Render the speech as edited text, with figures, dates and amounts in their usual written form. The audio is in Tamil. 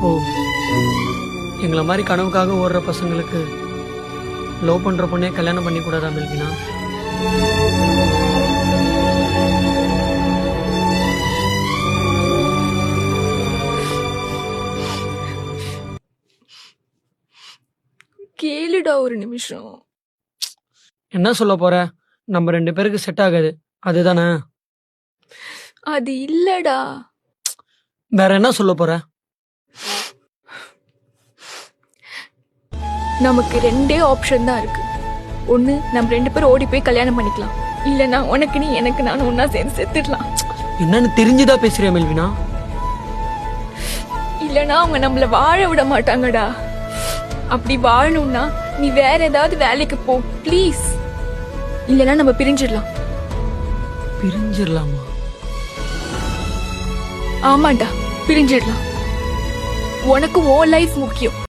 அப்போ எங்களை மாதிரி கனவுக்காக ஓடுற பசங்களுக்கு லவ் பண்ற பொண்ணே கல்யாணம் பண்ணி கூடாதா மெல்வினா? கேளுடா ஒரு நிமிஷம். என்ன சொல்ல போற? நம்ம 2 பேருக்கு செட் ஆகாது அதுதானே? அது இல்லடா. வேற என்ன சொல்ல போற? நமக்கு 2 ஆப்ஷன் தான் இருக்கு. ஒண்ணு நம்ம 2 பேரும் ஓடி போய் கல்யாணம் பண்ணிக்கலாம், இல்லனா உனக்கு நீ எனக்கு நான் ஒன்னா சேர்ந்து செத்துடலாம். என்னன்னு தெரிஞ்சுதான் பேசுறியா மெல்வினா? இல்லனா அவங்க நம்மள வாழ விட மாட்டாங்கடா. அப்படி வாழணும்னா நீ வேற ஏதாவது வேலைக்கு போ ப்ளீஸ். இல்லனா நம்ம பிரிஞ்சிடலாம். பிரிஞ்சிடலாமா? ஆமாண்டா, பிரிஞ்சிடலாம். உனக்கு உன் லைஃப் முக்கியம்.